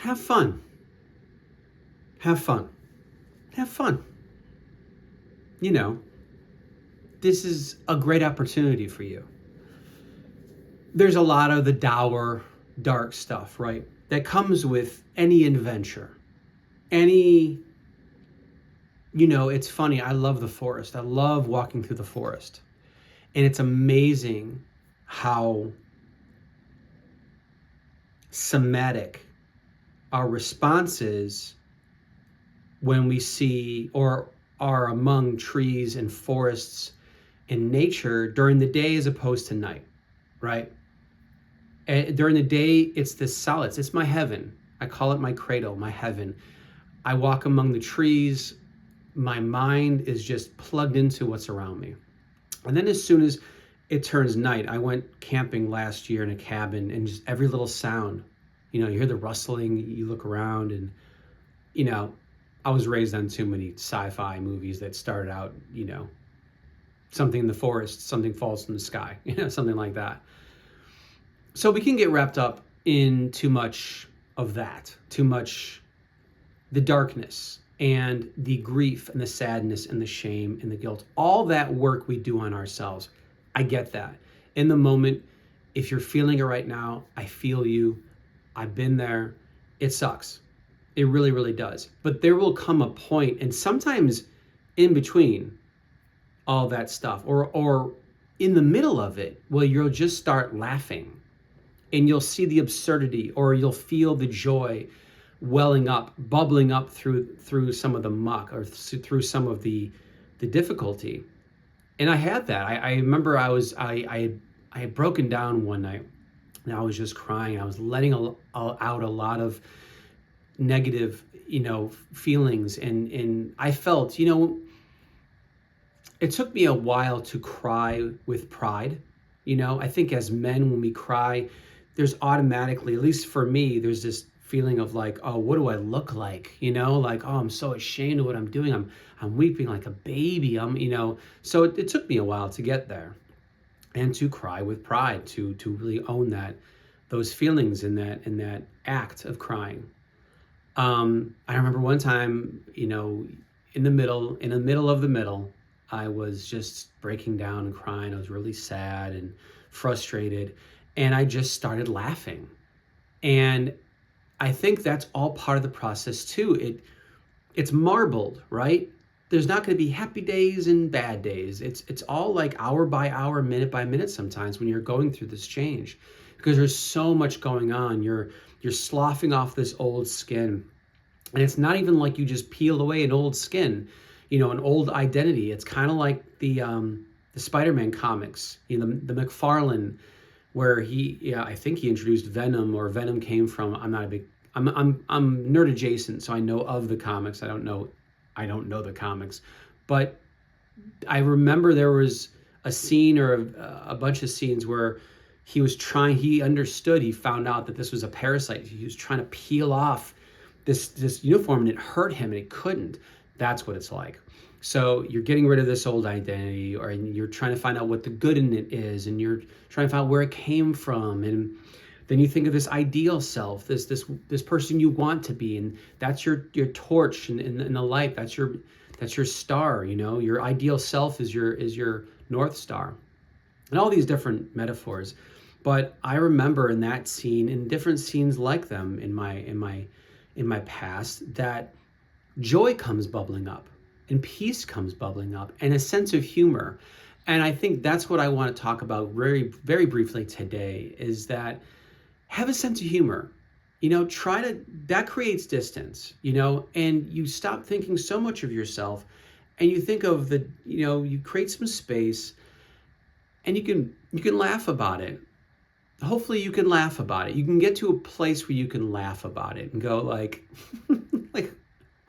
have fun. Have fun. Have fun. You know, this is a great opportunity for you. There's a lot of the dour, dark stuff, right? That comes with any adventure. Any, it's funny. I love the forest. I love walking through the forest. And it's amazing how somatic our response is when we see or are among trees and forests in nature during the day as opposed to night, right? And during the day, it's this solace. It's my heaven. I call it my cradle, my heaven. I walk among the trees. My mind is just plugged into what's around me. And then as soon as it turns night, I went camping last year in a cabin, and just every little sound, you hear the rustling, you look around, and, I was raised on too many sci-fi movies that started out, something in the forest, something falls from the sky, something like that. So we can get wrapped up in too much of that, too much the darkness and the grief and the sadness and the shame and the guilt, all that work we do on ourselves. I get that. In the moment, if you're feeling it right now, I feel you. I've been there. It sucks. It really, really does. But there will come a point, and sometimes in between all that stuff, or in the middle of it, where you'll just start laughing and you'll see the absurdity, or you'll feel the joy welling up, bubbling up through some of the muck, or through some of the difficulty. And I had that. I remember I had broken down one night, and I was just crying. I was letting out a lot of negative, feelings, and I felt, it took me a while to cry with pride. I think as men, when we cry, there's automatically, at least for me, there's this feeling of like, oh, what do I look like? Like, oh, I'm so ashamed of what I'm doing. I'm weeping like a baby. So it took me a while to get there, and to cry with pride, to really own those feelings in that act of crying. I remember one time, in the middle of the middle, I was just breaking down and crying. I was really sad and frustrated, and I just started laughing. And I think that's all part of the process too. It's marbled, right? There's not going to be happy days and bad days. It's all like hour by hour, minute by minute sometimes when you're going through this change, because there's so much going on. You're sloughing off this old skin, and it's not even like you just peeled away an old skin, an old identity. It's kind of like the Spider-Man comics, the McFarlane, where I think he introduced Venom, or Venom came from. I'm nerd adjacent, so I know of the comics. I don't know the comics, but I remember there was a scene, or a bunch of scenes, where he understood, he found out that this was a parasite. He was trying to peel off this uniform, and it hurt him, and it couldn't. That's what it's like. So you're getting rid of this old identity, or you're trying to find out what the good in it is, and you're trying to find out where it came from, and then you think of this ideal self, this person you want to be, and that's your torch in the light. That's your star. Your ideal self is your North Star, and all these different metaphors. But I remember in that scene, in different scenes like them in my past, that joy comes bubbling up, and peace comes bubbling up, and a sense of humor. And I think that's what I want to talk about very, very briefly today, is that have a sense of humor. That creates distance, and you stop thinking so much of yourself, and you think of you create some space, and you can laugh about it. Hopefully you can laugh about it. You can get to a place where you can laugh about it and go like, like,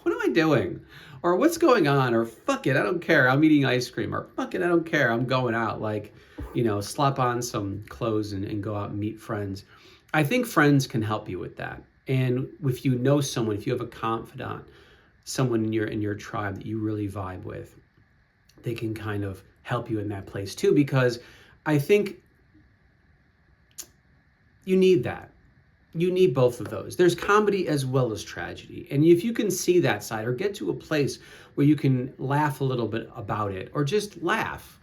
what am I doing? Or what's going on? Or fuck it, I don't care, I'm eating ice cream. Or fuck it, I don't care, I'm going out. Like, slap on some clothes and go out and meet friends. I think friends can help you with that. And if you know someone, if you have a confidant, someone in your tribe that you really vibe with, they can kind of help you in that place too, because I think you need that. you need both of those. There's comedy as well as tragedy. And if you can see that side or get to a place where you can laugh a little bit about it, or just laugh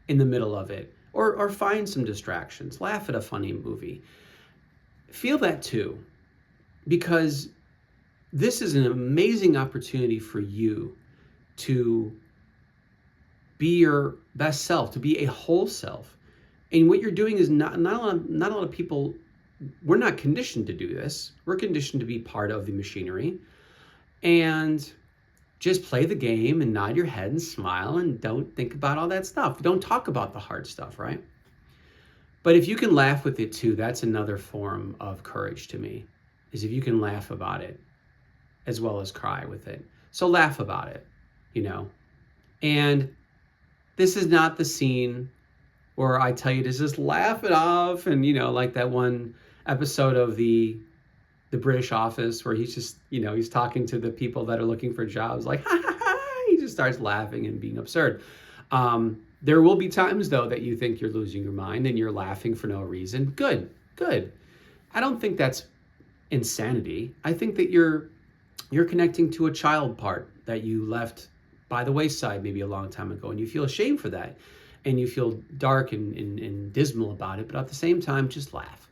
in the middle of it, or find some distractions, laugh at a funny movie, feel that too, because this is an amazing opportunity for you to be your best self, to be a whole self. And what you're doing is not a lot of people, we're not conditioned to do this. We're conditioned to be part of the machinery and just play the game and nod your head and smile and don't think about all that stuff. Don't talk about the hard stuff, right? But if you can laugh with it too, that's another form of courage to me, is if you can laugh about it as well as cry with it. So laugh about it, And this is not the scene where I tell you to just laugh it off and, like that one episode of the British Office where he's just, he's talking to the people that are looking for jobs, like, ha, ha, ha, he just starts laughing and being absurd. There will be times, though, that you think you're losing your mind and you're laughing for no reason. Good. I don't think that's insanity. I think that you're connecting to a child part that you left by the wayside maybe a long time ago, and you feel ashamed for that, and you feel dark and dismal about it, but at the same time, just laugh.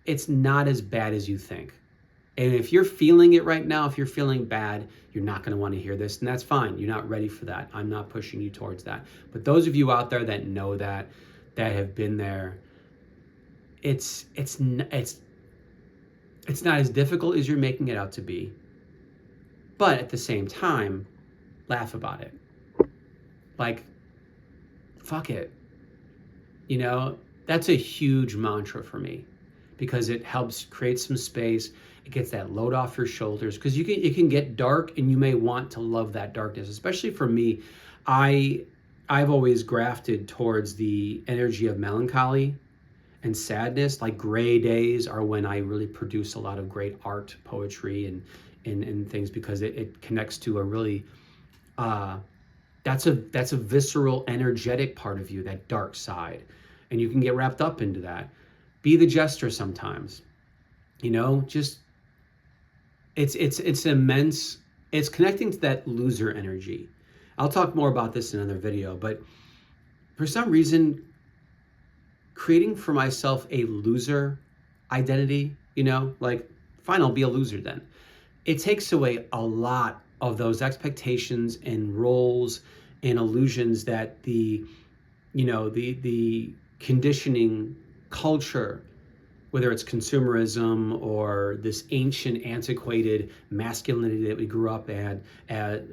It's not as bad as you think. And if you're feeling it right now, if you're feeling bad, you're not going to want to hear this, and that's fine. You're not ready for that. I'm not pushing you towards that. But those of you out there that know that have been there, it's not as difficult as you're making it out to be. But at the same time, laugh about it. Like, fuck it. That's a huge mantra for me, because it helps create some space. It gets that load off your shoulders, because it can get dark, and you may want to love that darkness. Especially for me, I've always grafted towards the energy of melancholy and sadness. Like gray days are when I really produce a lot of great art, poetry, and things, because it connects to a really that's a visceral, energetic part of you, that dark side, and you can get wrapped up into that. Be the jester sometimes, just it's immense. It's connecting to that loser energy. I'll talk more about this in another video, but for some reason, creating for myself a loser identity, like, fine, I'll be a loser then. It takes away a lot of those expectations and roles and illusions that the conditioning culture, whether it's consumerism or this ancient, antiquated masculinity that we grew up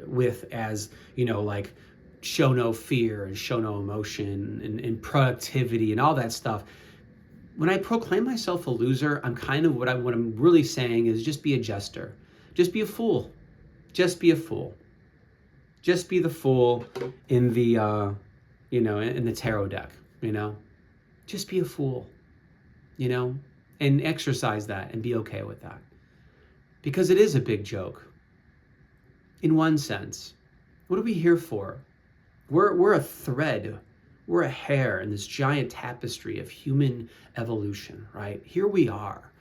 with, as like show no fear and show no emotion and productivity and all that stuff. When I proclaim myself a loser, I'm kind of what I'm really saying is just be a jester. Just be a fool. Just be a fool. Just be the fool in the in the tarot deck, Just be a fool, and exercise that and be okay with that. Because it is a big joke. In one sense. What are we here for? We're a thread. We're a hair in this giant tapestry of human evolution, right? Here we are.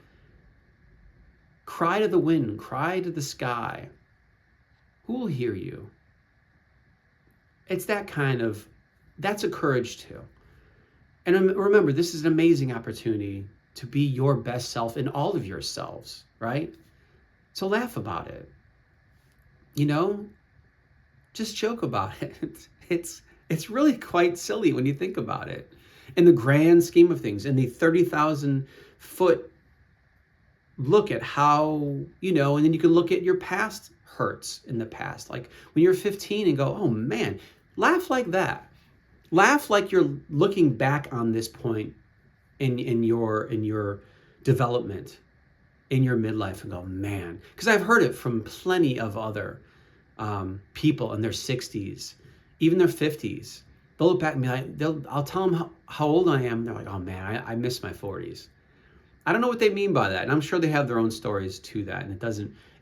Cry to the wind, cry to the sky. Who will hear you? It's that's a courage too. And remember, this is an amazing opportunity to be your best self in all of yourselves, right? So laugh about it. Just joke about it. It's really quite silly when you think about it. In the grand scheme of things, in the 30,000 foot look at how, and then you can look at your past hurts in the past. Like when you're 15 and go, oh man, laugh like that. Laugh like you're looking back on this point in your development, in your midlife, and go, man, because I've heard it from plenty of other people in their 60s, even their 50s. They'll look back and be like, I'll tell them how old I am. They're like, oh man, I miss my 40s. I don't know what they mean by that. And I'm sure they have their own stories to that. And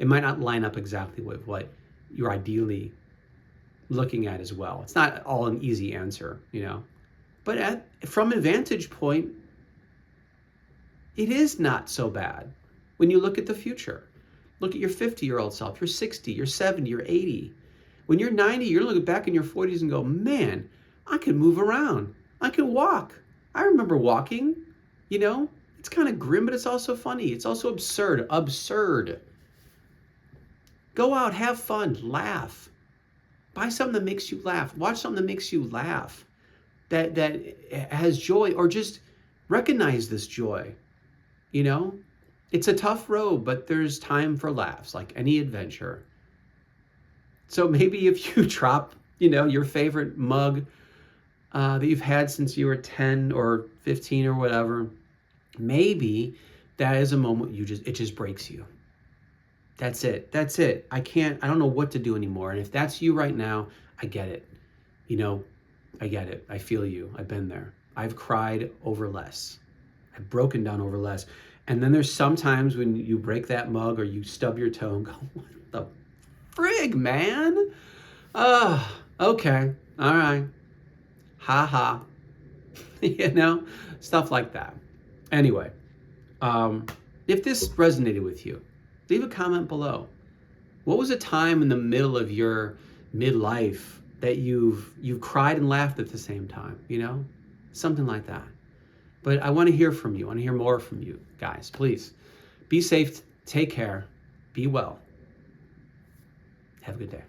it might not line up exactly with what you're ideally looking at as well. It's not all an easy answer, But from a vantage point, It is not so bad when you look at the future. Look at your 50-year-old self, you're 60, you're 70, you're 80. When you're 90, you're looking back in your 40s and go, man, I can move around. I can walk. I remember walking, you know? It's kind of grim, but it's also funny. It's also absurd. Absurd. Go out, have fun, laugh. Buy something that makes you laugh. Watch something that makes you laugh. That has joy, or just recognize this joy. You know? It's a tough road, but there's time for laughs, like any adventure. So maybe if you drop, your favorite mug that you've had since you were 10 or 15 or whatever, maybe that is a moment it just breaks you. That's it. That's it. I don't know what to do anymore. And if that's you right now, I get it. I get it. I feel you. I've been there. I've cried over less. I've broken down over less. And then there's sometimes when you break that mug or you stub your toe and go, what the frig, man? Okay. All right. Ha ha. Stuff like that. Anyway, if this resonated with you, leave a comment below. What was a time in the middle of your midlife that you've cried and laughed at the same time? Something like that. But I want to hear from you. I want to hear more from you, guys. Please be safe. Take care. Be well. Have a good day.